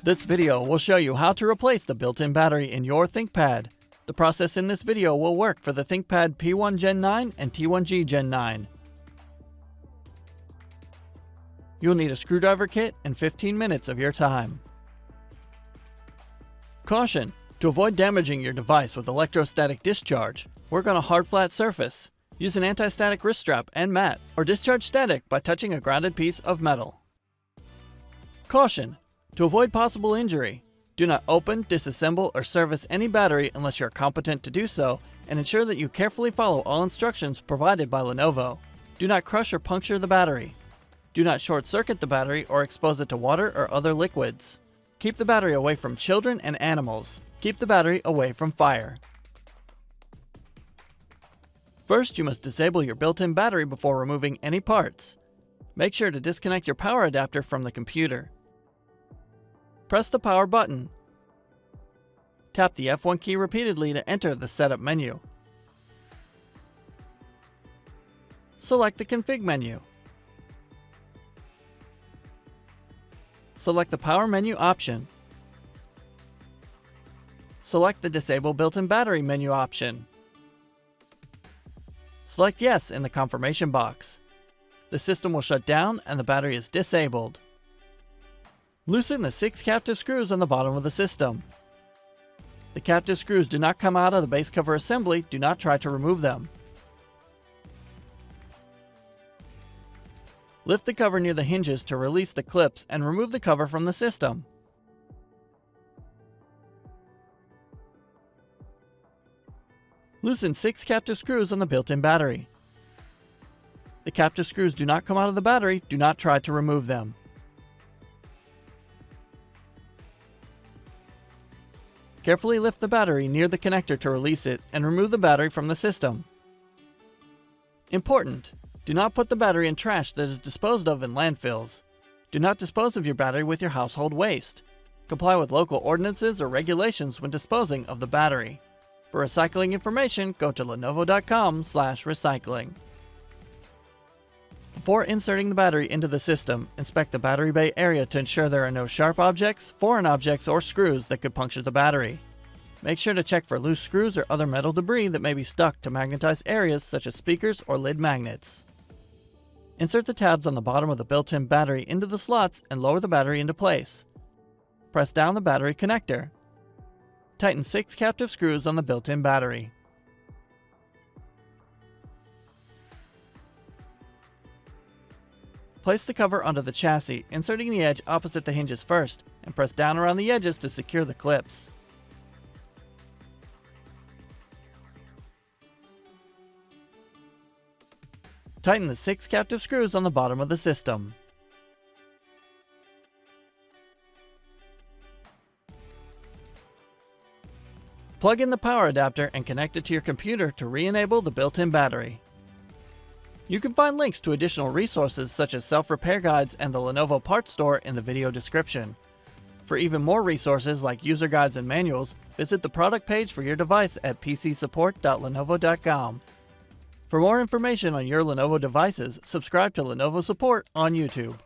This video will show you how to replace the built-in battery in your ThinkPad. The process in this video will work for the ThinkPad P1 Gen 9 and T1g Gen 9. You'll need a screwdriver kit and 15 minutes of your time. Caution! To avoid damaging your device with electrostatic discharge, work on a hard flat surface. Use an anti-static wrist strap and mat, or discharge static by touching a grounded piece of metal. Caution! To avoid possible injury, do not open, disassemble, or service any battery unless you are competent to do so, and ensure that you carefully follow all instructions provided by Lenovo. Do not crush or puncture the battery. Do not short circuit the battery or expose it to water or other liquids. Keep the battery away from children and animals. Keep the battery away from fire. First, you must disable your built-in battery before removing any parts. Make sure to disconnect your power adapter from the computer. Press the power button. Tap the F1 key repeatedly to enter the setup menu. Select the config menu. Select the power menu option. Select the disable built-in battery menu option. Select yes in the confirmation box. The system will shut down and the battery is disabled. Loosen the 6 captive screws on the bottom of the system. The captive screws do not come out of the base cover assembly. Do not try to remove them. Lift the cover near the hinges to release the clips and remove the cover from the system. Loosen 6 captive screws on the built-in battery. The captive screws do not come out of the battery. Do not try to remove them. Carefully lift the battery near the connector to release it and remove the battery from the system. Important! Do not put the battery in trash that is disposed of in landfills. Do not dispose of your battery with your household waste. Comply with local ordinances or regulations when disposing of the battery. For recycling information, go to lenovo.com/recycling. Before inserting the battery into the system, inspect the battery bay area to ensure there are no sharp objects, foreign objects, or screws that could puncture the battery. Make sure to check for loose screws or other metal debris that may be stuck to magnetized areas such as speakers or lid magnets. Insert the tabs on the bottom of the built-in battery into the slots and lower the battery into place. Press down the battery connector. Tighten 6 captive screws on the built-in battery. Place the cover onto the chassis, inserting the edge opposite the hinges first, and press down around the edges to secure the clips. Tighten the 6 captive screws on the bottom of the system. Plug in the power adapter and connect it to your computer to re-enable the built-in battery. You can find links to additional resources such as self-repair guides and the Lenovo parts store in the video description. For even more resources like user guides and manuals, visit the product page for your device at pcsupport.lenovo.com. For more information on your Lenovo devices, subscribe to Lenovo Support on YouTube.